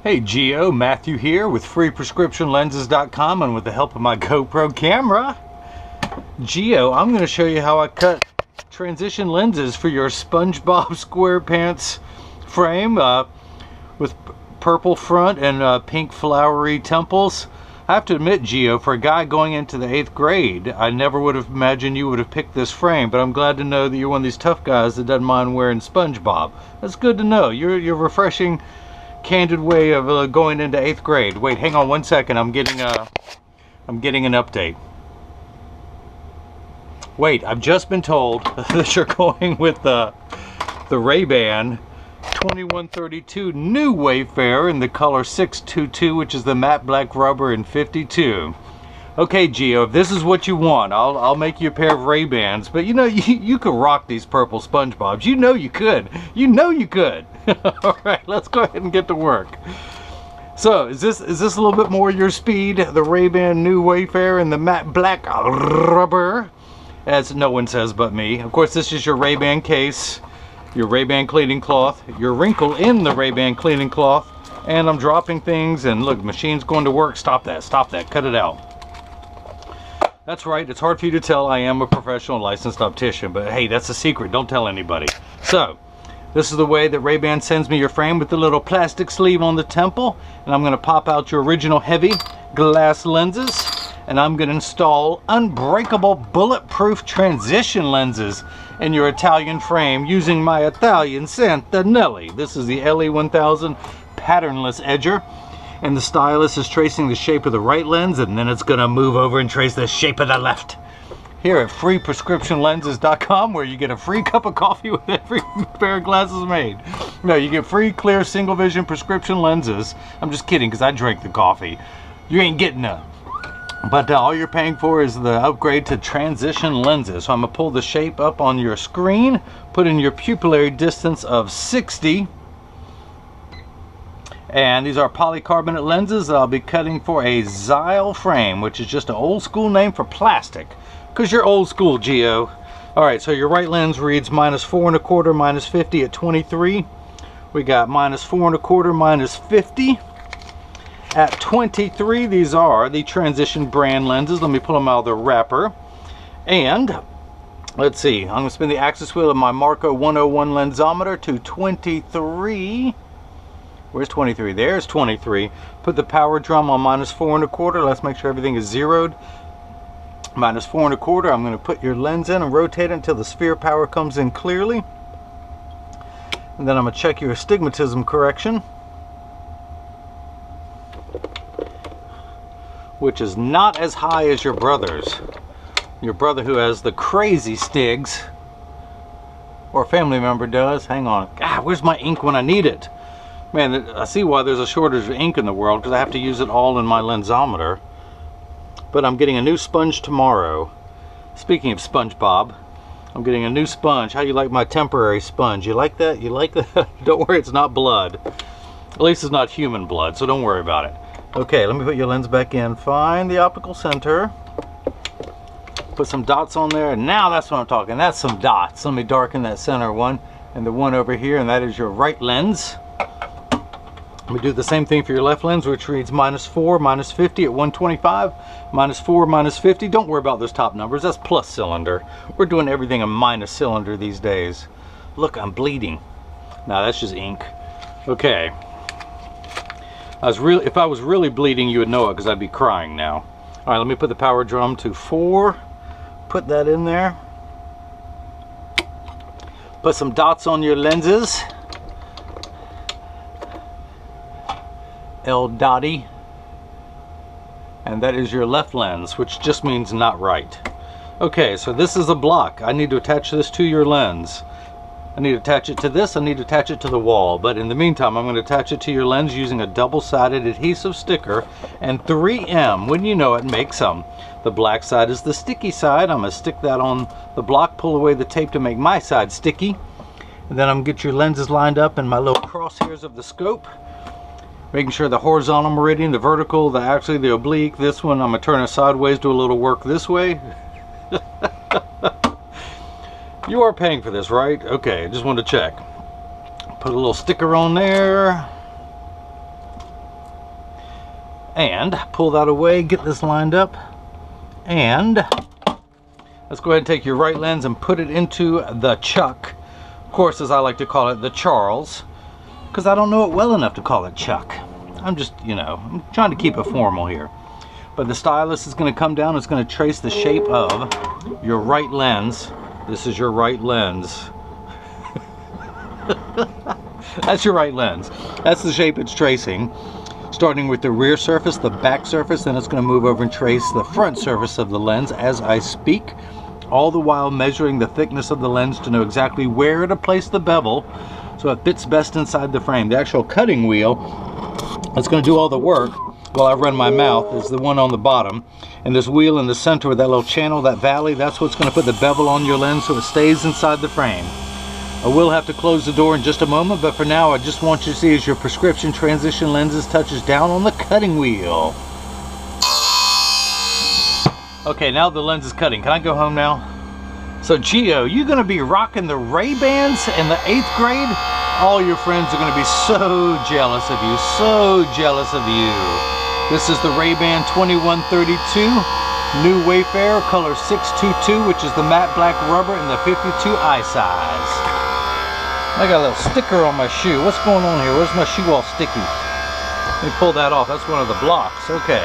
Hey Geo, Matthew here with freeprescriptionlenses.com, and with the help of my GoPro camera, Geo, I'm going to show you how I cut transition lenses for your SpongeBob SquarePants frame with purple front and pink flowery temples. I have to admit, Geo, for a guy going into the 8th grade, I never would have imagined you would have picked this frame, but I'm glad to know that you're one of these tough guys that doesn't mind wearing SpongeBob. That's good to know. You're refreshing, candid way of going into 8th grade. Wait, hang on one second. I'm getting an update. Wait, I've just been told that you're going with the RayBan 2132 new Wayfarer in the color 622, which is the matte black rubber in 52. Okay, Geo, if this is what you want, I'll make you a pair of RayBans. But you know, you could rock these purple SpongeBobs. You know you could. You know you could. All right, let's go ahead and get to work. So, is this a little bit more your speed? The RayBan new Wayfarer in the matte black rubber, as no one says but me. Of course, this is your RayBan case, your RayBan cleaning cloth, your wrinkle in the RayBan cleaning cloth, and I'm dropping things. And look, machine's going to work. Stop that! Stop that! Cut it out. That's right, it's hard for you to tell I am a professional licensed optician, but hey, that's a secret, don't tell anybody. So, this is the way that RayBan sends me your frame with the little plastic sleeve on the temple, and I'm going to pop out your original heavy glass lenses, and I'm going to install unbreakable bulletproof transition lenses in your Italian frame using my Italian Santanelli. This is the LE1000 patternless edger. And the stylus is tracing the shape of the right lens, and then it's going to move over and trace the shape of the left. Here at freeprescriptionlenses.com, where you get a free cup of coffee with every pair of glasses made. No, you get free, clear, single vision prescription lenses. I'm just kidding, because I drank the coffee. You ain't getting none. But all you're paying for is the upgrade to transition lenses. So I'm going to pull the shape up on your screen, put in your pupillary distance of 60. And these are polycarbonate lenses that I'll be cutting for a Xyle frame, which is just an old school name for plastic, because you're old school, Geo. Alright, so your right lens reads -4 1/4, -50 at 23. We got -4 1/4, -50 at 23. These are the transition brand lenses. Let me pull them out of the wrapper. And let's see, I'm going to spin the axis wheel of my Marco 101 lensometer to 23. Where's 23? There's 23. Put the power drum on -4 1/4. Let's make sure everything is zeroed. -4 1/4. I'm going to put your lens in and rotate it until the sphere power comes in clearly. And then I'm going to check your astigmatism correction, which is not as high as your brother's. Your brother who has the crazy stigs, or a family member does. Hang on. God, where's my ink when I need it? Man, I see why there's a shortage of ink in the world, because I have to use it all in my lensometer. But I'm getting a new sponge tomorrow. Speaking of SpongeBob, I'm getting a new sponge. How you like my temporary sponge? You like that? You like that? Don't worry, it's not blood. At least it's not human blood, so don't worry about it. Okay, let me put your lens back in. Find the optical center. Put some dots on there. Now that's what I'm talking. That's some dots. Let me darken that center one and the one over here, and that is your right lens. We do the same thing for your left lens, which reads -4, -50 at 125, -4, -50. Don't worry about those top numbers. That's plus cylinder. We're doing everything in minus cylinder these days. Look, I'm bleeding. No, that's just ink. Okay. If I was really bleeding, you would know it, because I'd be crying now. All right, let me put the power drum to 4. Put that in there. Put some dots on your lenses. L dotty, and that is your left lens, which just means not right. Okay, so this is a block. I need to attach this to your lens. I need to attach it to this. I need to attach it to the wall. But in the meantime, I'm going to attach it to your lens using a double-sided adhesive sticker and 3M. Wouldn't you know it, make some. The black side is the sticky side. I'm going to stick that on the block, pull away the tape to make my side sticky. And then I'm going to get your lenses lined up in my little crosshairs of the scope. Making sure the horizontal meridian, the vertical, the oblique, this one, I'm going to turn it sideways, do a little work this way. You are paying for this, right? Okay, just wanted to check. Put a little sticker on there. And pull that away, get this lined up, and let's go ahead and take your right lens and put it into the chuck. Of course, as I like to call it, the Charles, because I don't know it well enough to call it chuck. I'm just, you know, I'm trying to keep it formal here. But the stylus is going to come down, it's going to trace the shape of your right lens. This is your right lens. That's your right lens. That's the shape it's tracing. Starting with the rear surface, the back surface, then it's going to move over and trace the front surface of the lens as I speak, all the while measuring the thickness of the lens to know exactly where to place the bevel so it fits best inside the frame. The actual cutting wheel that's going to do all the work while I run my mouth is the one on the bottom, and this wheel in the center with that little channel, that valley, that's what's going to put the bevel on your lens so it stays inside the frame. I will have to close the door in just a moment, but for now I just want you to see as your prescription transition lenses touches down on the cutting wheel. Okay, now the lens is cutting. Can I go home now? So Gio, you're going to be rocking the RayBans in the 8th grade? All your friends are going to be so jealous of you, so jealous of you. This is the RayBan 2132, new Wayfarer, color 622, which is the matte black rubber in the 52 eye size. I got a little sticker on my shoe. What's going on here? Where's my shoe all sticky? Let me pull that off. That's one of the blocks. Okay.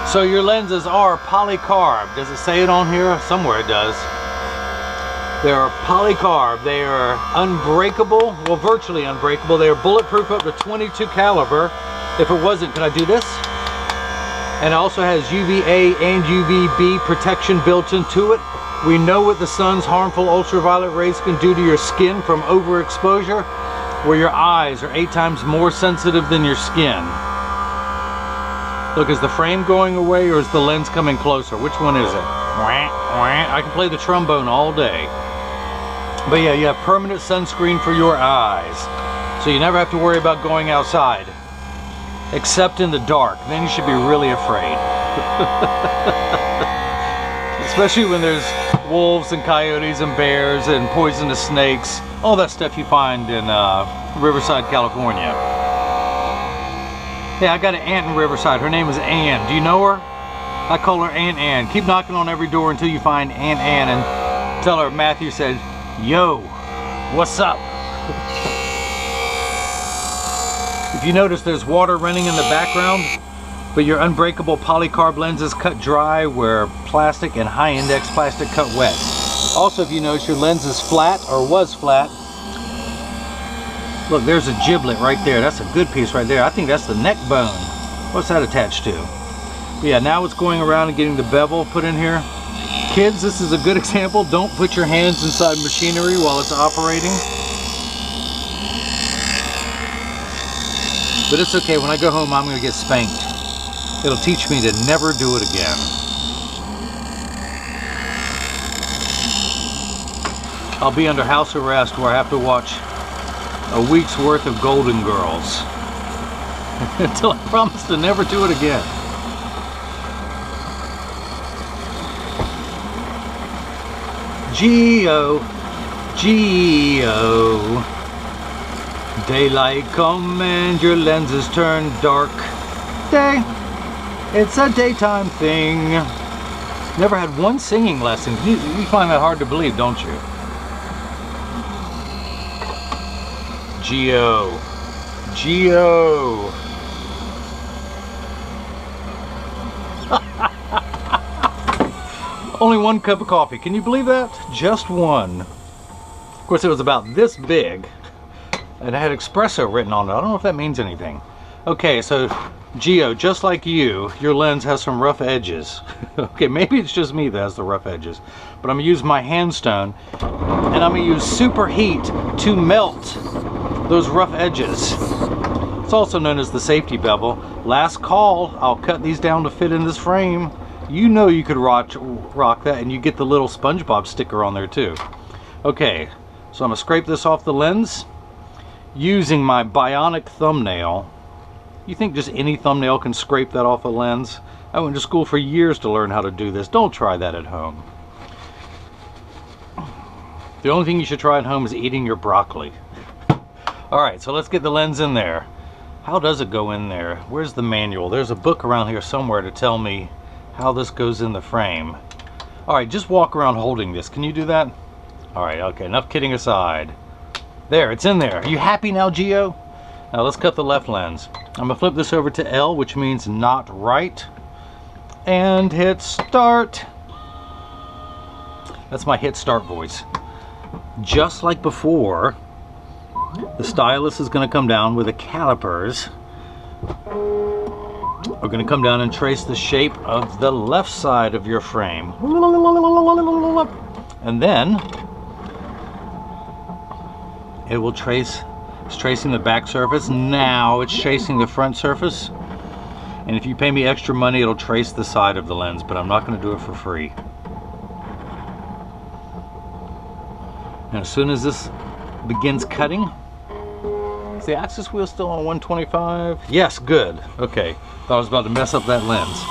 So your lenses are polycarb. Does it say it on here? Somewhere it does. They are polycarb. They are unbreakable. Well, virtually unbreakable. They are bulletproof up to 22 caliber. If it wasn't, can I do this? And it also has UVA and UVB protection built into it. We know what the sun's harmful ultraviolet rays can do to your skin from overexposure, where your eyes are 8 times more sensitive than your skin. Look, is the frame going away or is the lens coming closer? Which one is it? I can play the trombone all day. But yeah, you have permanent sunscreen for your eyes. So you never have to worry about going outside. Except in the dark. Then you should be really afraid. Especially when there's wolves and coyotes and bears and poisonous snakes, all that stuff you find in Riverside, California. Yeah, I got an aunt in Riverside. Her name is Ann. Do you know her? I call her Aunt Ann. Keep knocking on every door until you find Aunt Ann and tell her Matthew said, "Yo, what's up?" If you notice, there's water running in the background, but your unbreakable polycarb lens is cut dry where plastic and high index plastic cut wet. Also, if you notice, your lens is flat, or was flat. Look, there's a giblet right there. That's a good piece right there. I think that's the neck bone. What's that attached to? But yeah, now it's going around and getting the bevel put in here. Kids, this is a good example. Don't put your hands inside machinery while it's operating. But it's okay, when I go home I'm going to get spanked. It'll teach me to never do it again. I'll be under house arrest where I have to watch a week's worth of Golden Girls. Until I promise to never do it again. Geo, Geo. Daylight come and your lenses turn dark. Day, it's a daytime thing. Never had one singing lesson. You find that hard to believe, don't you? Geo, Geo. Only one cup of coffee. Can you believe that? Just one. Of course, it was about this big. And it had espresso written on it. I don't know if that means anything. Okay, so Geo, just like you, your lens has some rough edges. Okay, maybe it's just me that has the rough edges. But I'm going to use my hand stone, and I'm going to use super heat to melt those rough edges. It's also known as the safety bevel. Last call, I'll cut these down to fit in this frame. You know you could rock that, and you get the little SpongeBob sticker on there too. Okay, so I'm going to scrape this off the lens using my bionic thumbnail. You think just any thumbnail can scrape that off a lens? I went to school for years to learn how to do this. Don't try that at home. The only thing you should try at home is eating your broccoli. Alright, so let's get the lens in there. How does it go in there? Where's the manual? There's a book around here somewhere to tell me how this goes in the frame. All right, just walk around holding this. Can you do that? All right, okay, enough kidding aside. There, it's in there. Are you happy now, Geo? Now let's cut the left lens. I'm gonna flip this over to L, which means not right, and hit start. That's my hit start voice. Just like before, the stylus is gonna come down with the calipers. We're gonna come down and trace the shape of the left side of your frame. And then it will trace, it's tracing the back surface. Now it's tracing the front surface. And if you pay me extra money, it'll trace the side of the lens, but I'm not gonna do it for free. And as soon as this begins cutting, is the axis wheel still on 125? Yes, good. Okay, thought I was about to mess up that lens.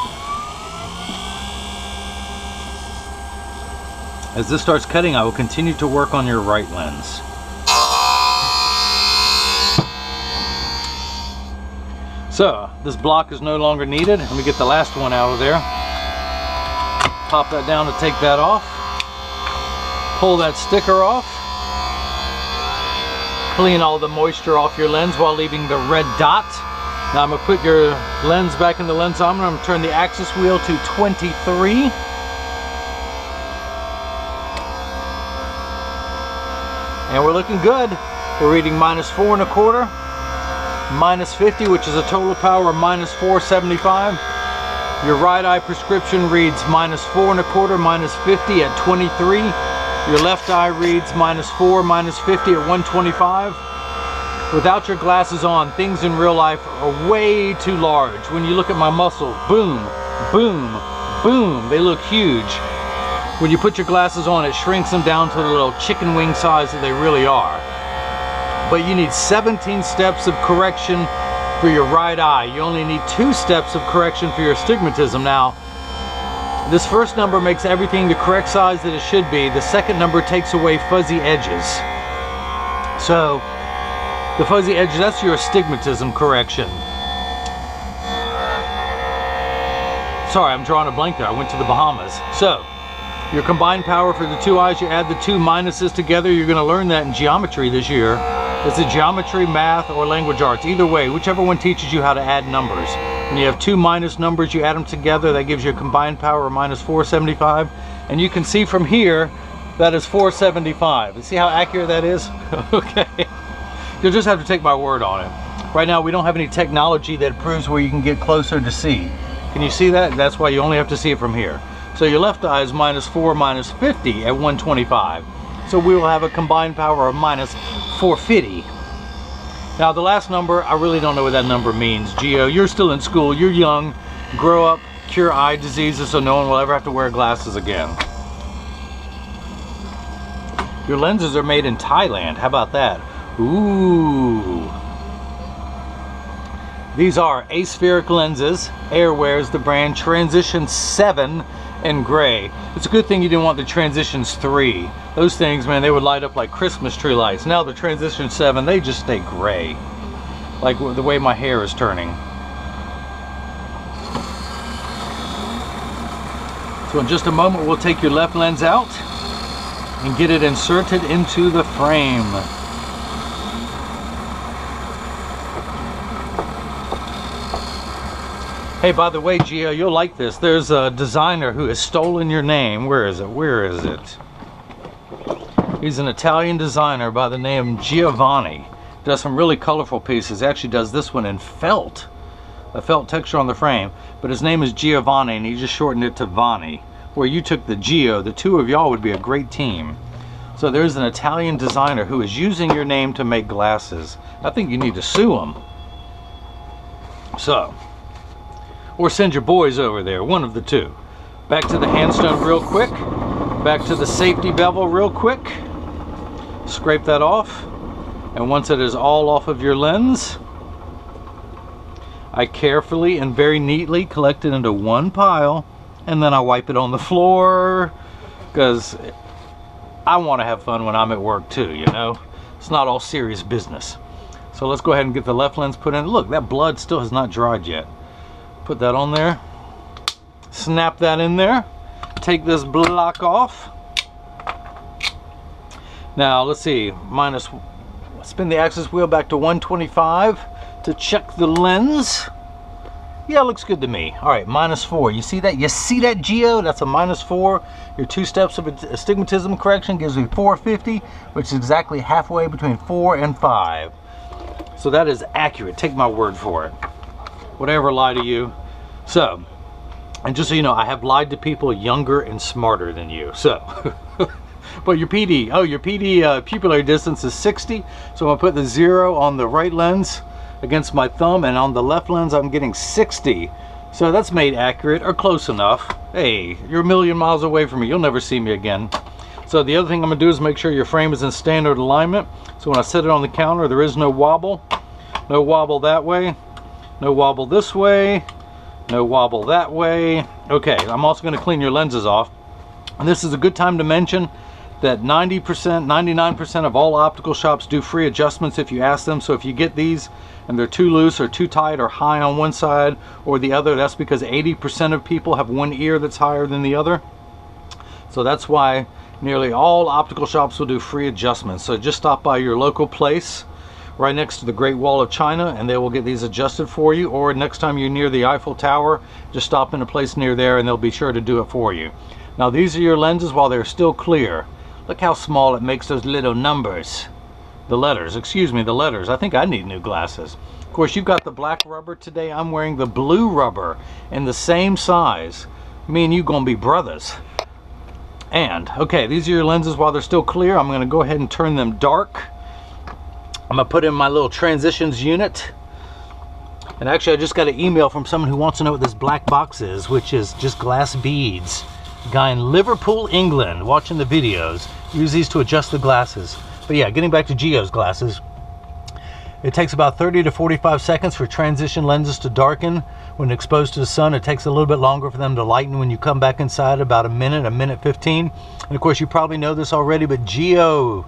As this starts cutting, I will continue to work on your right lens. So, this block is no longer needed. Let me get the last one out of there. Pop that down to take that off. Pull that sticker off. Clean all the moisture off your lens while leaving the red dot. Now I'm going to put your lens back in the lensometer. I'm going to turn the axis wheel to 23. And we're looking good. We're reading -4 1/4, -50, which is a total power of -475. Your right eye prescription reads -4 1/4, -50 at 23. Your left eye reads -4, -50 at 125. Without your glasses on, things in real life are way too large. When you look at my muscles, boom, boom, boom, they look huge. When you put your glasses on, it shrinks them down to the little chicken wing size that they really are. But you need 17 steps of correction for your right eye. You only need 2 steps of correction for your astigmatism. Now, this first number makes everything the correct size that it should be. The second number takes away fuzzy edges. So, the fuzzy edges, that's your astigmatism correction. Sorry, I'm drawing a blank there. I went to the Bahamas. So, your combined power for the 2 eyes, you add the 2 minuses together. You're going to learn that in geometry this year. It's a geometry, math, or language arts. Either way, whichever one teaches you how to add numbers. When you have 2 minus numbers, you add them together. That gives you a combined power of -475. And you can see from here, that is 475. You see how accurate that is? Okay. You'll just have to take my word on it. Right now, we don't have any technology that proves where you can get closer to see. Can you see that? That's why you only have to see it from here. So your left eye is -4, -50 at 125. So we will have a combined power of -450. Now the last number, I really don't know what that number means. Geo, you're still in school, you're young, grow up, cure eye diseases so no one will ever have to wear glasses again. Your lenses are made in Thailand, how about that? Ooh. These are aspheric lenses. Airwear is the brand. Transition 7 in gray. It's a good thing you didn't want the Transitions 3. Those things, man, they would light up like Christmas tree lights. Now the Transition 7, they just stay gray. Like the way my hair is turning. So in just a moment, we'll take your left lens out and get it inserted into the frame. Hey, by the way, Gio, you'll like this. There's a designer who has stolen your name. Where is it? Where is it? He's an Italian designer by the name Giovanni. Does some really colorful pieces. He actually does this one in felt. A felt texture on the frame. But his name is Giovanni, and he just shortened it to Vanni. Where you took the Gio, the two of y'all would be a great team. So there's an Italian designer who is using your name to make glasses. I think you need to sue him. So, or send your boys over there, one of the two. Back to the handstone real quick. Back to the safety bevel real quick. Scrape that off. And once it is all off of your lens, I carefully and very neatly collect it into one pile, and then I wipe it on the floor, because I want to have fun when I'm at work too, you know? It's not all serious business. So let's go ahead and get the left lens put in. Look, that blood still has not dried yet. Put that on there. Snap that in there. Take this block off. Now let's see, spin the axis wheel back to 125 to check the lens. Yeah, it looks good to me. All right, -4. You see that? You see that, Geo? That's a -4. Your 2 steps of astigmatism correction gives me 450, which is exactly halfway between 4 and 5. So that is accurate. Take my word for it. Would I ever lie to you? So, and just so you know, I have lied to people younger and smarter than you. So, but your PD, your PD pupillary distance is 60. So I'm gonna put the 0 on the right lens against my thumb, and on the left lens I'm getting 60. So that's made accurate or close enough. Hey, you're a million miles away from me. You'll never see me again. So the other thing I'm gonna do is make sure your frame is in standard alignment. So when I set it on the counter, there is no wobble. No wobble that way. No wobble this way. No wobble that way. Okay, I'm also gonna clean your lenses off. And this is a good time to mention that 90%, 99% of all optical shops do free adjustments if you ask them. So if you get these and they're too loose or too tight or high on one side or the other, that's because 80% of people have one ear that's higher than the other. So that's why nearly all optical shops will do free adjustments. So just stop by your local place right next to the Great Wall of China and they will get these adjusted for you. Or next time you're near the Eiffel Tower, just stop in a place near there and they'll be sure to do it for you. Now these are your lenses while they're still clear. Look how small it makes those little numbers. The letters, excuse me, the letters. I think I need new glasses. Of course, you've got the black rubber today. I'm wearing the blue rubber in the same size. Me and you gonna be brothers. And, okay, these are your lenses while they're still clear. I'm gonna go ahead and turn them dark. I'm gonna put in my little transitions unit. And actually, I just got an email from someone who wants to know what this black box is, which is just glass beads. Guy in Liverpool, England, watching the videos. Use these to adjust the glasses. But yeah, getting back to Geo's glasses. It takes about 30 to 45 seconds for transition lenses to darken. When exposed to the sun, it takes a little bit longer for them to lighten when you come back inside, about a minute 15. And of course, you probably know this already, but Geo